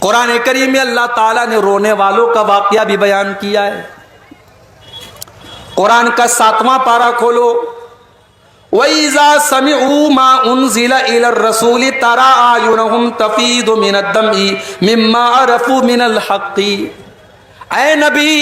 قرآن کریم میں اللہ تعالیٰ نے رونے والوں کا واقعہ بھی بیان کیا ہے. قرآن کا 7واں پارہ کھولو. وَإِذَا سَمِعُوا مَا أُنزِلَ إِلَى الرَّسُولِ تَرَىٰ أَعْيُنَهُمْ تَفِيضُ مِنَ الدَّمْعِ مِمَّا عَرَفُوا مِنَ الْحَقِّ. اے نبی،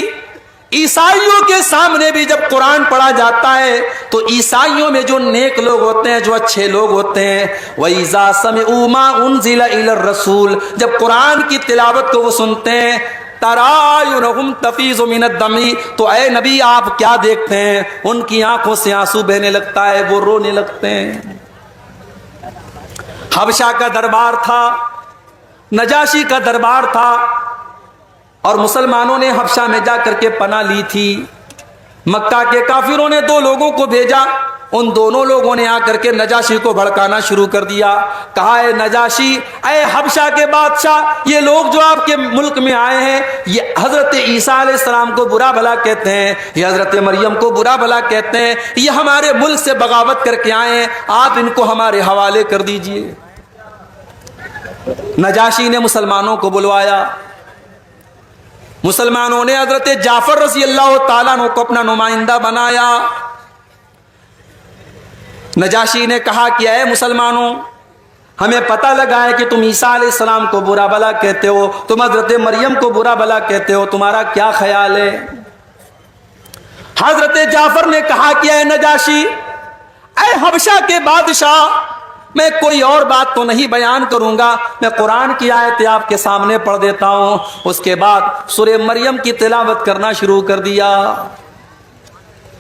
عیسائیوں کے سامنے بھی جب قرآن پڑھا جاتا ہے تو عیسائیوں میں جو نیک لوگ ہوتے ہیں، جو اچھے لوگ ہوتے ہیں، وَإِذَا سَمِعُوا مَا أُنزِلَ إِلَى الرَّسُولِ، جب قرآن کی تلاوت کو وہ سنتے ہیں، تَرَىٰ أَعْيُنَهُمْ تَفِيضُ مِنَ الدَّمْعِ، تو اے نبی آپ کیا دیکھتے ہیں؟ ان کی آنکھوں سے آنسو بہنے لگتا ہے، وہ رونے لگتے ہیں. حبشہ کا دربار تھا، نجاشی کا دربار تھا، اور مسلمانوں نے حبشہ میں جا کر کے پناہ لی تھی. مکہ کے کافروں نے 2 لوگوں کو بھیجا. ان دونوں لوگوں نے آ کر کے نجاشی کو بھڑکانا شروع کر دیا. کہا اے نجاشی، اے حبشہ کے بادشاہ، یہ لوگ جو آپ کے ملک میں آئے ہیں، یہ حضرت عیسیٰ علیہ السلام کو برا بھلا کہتے ہیں، یہ حضرت مریم کو برا بھلا کہتے ہیں، یہ ہمارے ملک سے بغاوت کر کے آئے ہیں، آپ ان کو ہمارے حوالے کر دیجئے. نجاشی نے مسلمانوں کو بلوایا. مسلمانوں نے حضرت جعفر رضی اللہ تعالیٰ عنہ کو اپنا نمائندہ بنایا. نجاشی نے کہا کہ اے مسلمانوں، ہمیں پتہ لگا ہے کہ تم عیسیٰ علیہ السلام کو برا بھلا کہتے ہو، تم حضرت مریم کو برا بھلا کہتے ہو، تمہارا کیا خیال ہے؟ حضرت جعفر نے کہا کہ اے نجاشی، اے حبشہ کے بادشاہ، میں کوئی اور بات تو نہیں بیان کروں گا، میں قرآن کی آیتیں آپ کے سامنے پڑھ دیتا ہوں. اس کے بعد سورہ مریم کی تلاوت کرنا شروع کر دیا.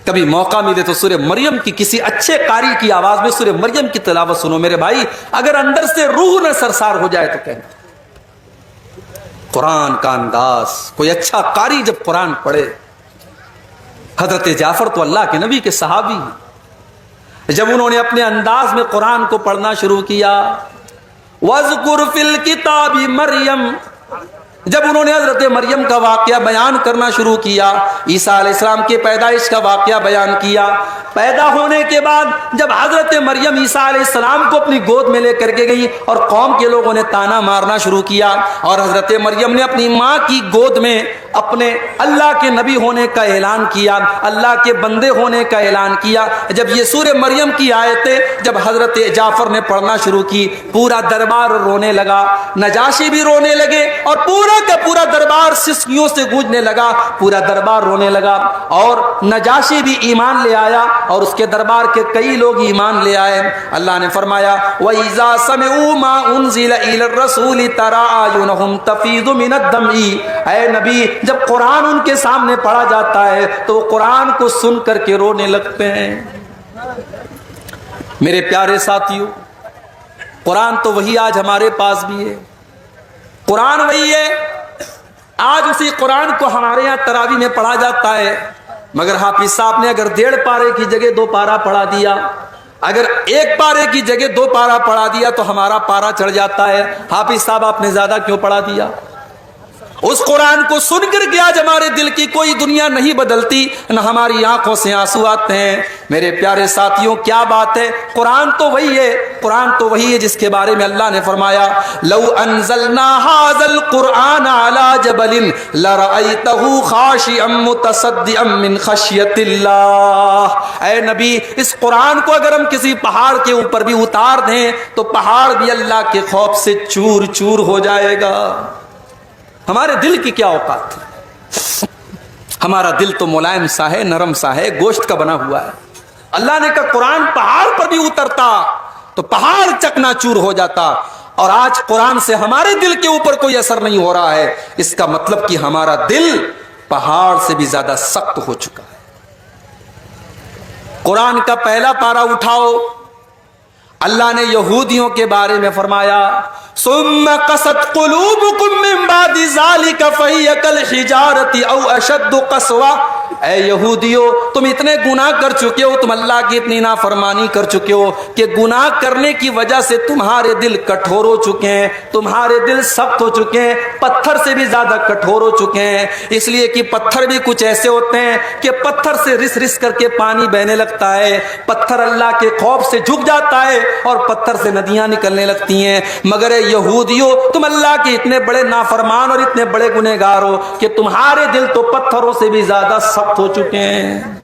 کبھی موقع ملے تو سورہ مریم کی کسی اچھے قاری کی آواز میں سورہ مریم کی تلاوت سنو میرے بھائی، اگر اندر سے روح نہ سرسار ہو جائے تو کہنا. قرآن کا انداز، کوئی اچھا قاری جب قرآن پڑھے. حضرت جعفر تو اللہ کے نبی کے صحابی ہیں. جب انہوں نے اپنے انداز میں قرآن کو پڑھنا شروع کیا، وَاذْكُرْ فِي الْكِتَابِ مَرْيَمَ، جب انہوں نے حضرت مریم کا واقعہ بیان کرنا شروع کیا، عیسیٰ علیہ السلام کی پیدائش کا واقعہ بیان کیا. پیدا ہونے کے بعد جب حضرت مریم عیسیٰ علیہ السلام کو اپنی گود میں لے کر کے گئی اور قوم کے لوگوں نے تانا مارنا شروع کیا، اور حضرت مریم نے اپنی ماں کی گود میں اپنے اللہ کے نبی ہونے کا اعلان کیا، اللہ کے بندے ہونے کا اعلان کیا. جب یہ سورہ مریم کی آیتیں جب حضرت جعفر نے پڑھنا شروع کی، پورا دربار رونے لگا. نجاشی بھی رونے لگے اور پورا کا پورا دربار سسکیوں سے گونجنے لگا، پورا دربار رونے لگا. اور نجاشی بھی ایمان لے آیا اور اس کے دربار کے کئی لوگ ایمان لے آئے. اللہ نے فرمایا وَإِذَا سَمِعُوا مَا أُنزِلَ إِلَى الرَّسُولِ تَرَىٰ أَعْيُنَهُمْ تَفِيضُ مِنَ الدَّمْعِ، اے نبی جب قرآن ان کے سامنے پڑھا جاتا ہے تو وہ قرآن کو سن کر کے رونے لگتے ہیں. میرے پیارے ساتھیوں، قرآن تو وہی آج ہمارے پاس بھی ہے. قرآن وہی ہے، آج اسی قرآن کو ہمارے یہاں تراویح میں پڑھا جاتا ہے، مگر حافظ صاحب نے اگر 1.5 پارے کی جگہ 2 پارا پڑھا دیا، اگر 1 پارے کی جگہ 2 پارا پڑھا دیا تو ہمارا پارا چڑھ جاتا ہے. حافظ صاحب آپ نے زیادہ کیوں پڑھا دیا؟ اس قرآن کو سن کر کے آج ہمارے دل کی کوئی دنیا نہیں بدلتی، نہ ہماری آنکھوں سے آنسو آتے ہیں. میرے پیارے ساتھیوں، کیا بات ہے، قرآن تو وہی ہے، قرآن تو وہی ہے جس کے بارے میں اللہ نے فرمایا لو انزلنا هذا القرآن على جبل لرأيته خاشعا متصدعا من خشية اللہ. اے نبی، اس قرآن کو اگر ہم کسی پہاڑ کے اوپر بھی اتار دیں تو پہاڑ بھی اللہ کے خوف سے چور چور ہو جائے گا. ہمارے دل کی کیا اوقات ہے؟ ہمارا دل تو ملائم سا ہے، نرم سا ہے، گوشت کا بنا ہوا ہے. اللہ نے کہا قرآن پہاڑ پر بھی اترتا تو پہاڑ چکنا چور ہو جاتا، اور آج قرآن سے ہمارے دل کے اوپر کوئی اثر نہیں ہو رہا ہے. اس کا مطلب کہ ہمارا دل پہاڑ سے بھی زیادہ سخت ہو چکا ہے. قرآن کا پہلا پارہ اٹھاؤ، اللہ نے یہودیوں کے بارے میں فرمایا ثم قست قلوبكم من بعد ذلك فهي كالحجارة او اشد قسوة. اے یہودیو تم اتنے گناہ کر چکے ہو, تم اللہ کی اتنی نافرمانی کر چکے ہو کہ گناہ کرنے کی وجہ سے تمہارے دل کٹھور ہو چکے ہیں, تمہارے دل سخت ہو چکے ہیں, پتھر سے بھی زیادہ کٹھور ہو چکے ہیں. اس لیے کہ پتھر بھی کچھ ایسے ہوتے ہیں کہ پتھر سے رس رس کر کے پانی بہنے لگتا ہے, پتھر اللہ کے خوف سے جھک جاتا ہے اور پتھر سے ندیاں نکلنے لگتی ہیں. مگر اے یہودیو تم اللہ کے اتنے بڑے نافرمان اور اتنے بڑے گنہگار ہو کہ تمہارے دل تو پتھروں سے بھی زیادہ سخت ہو چکے ہیں.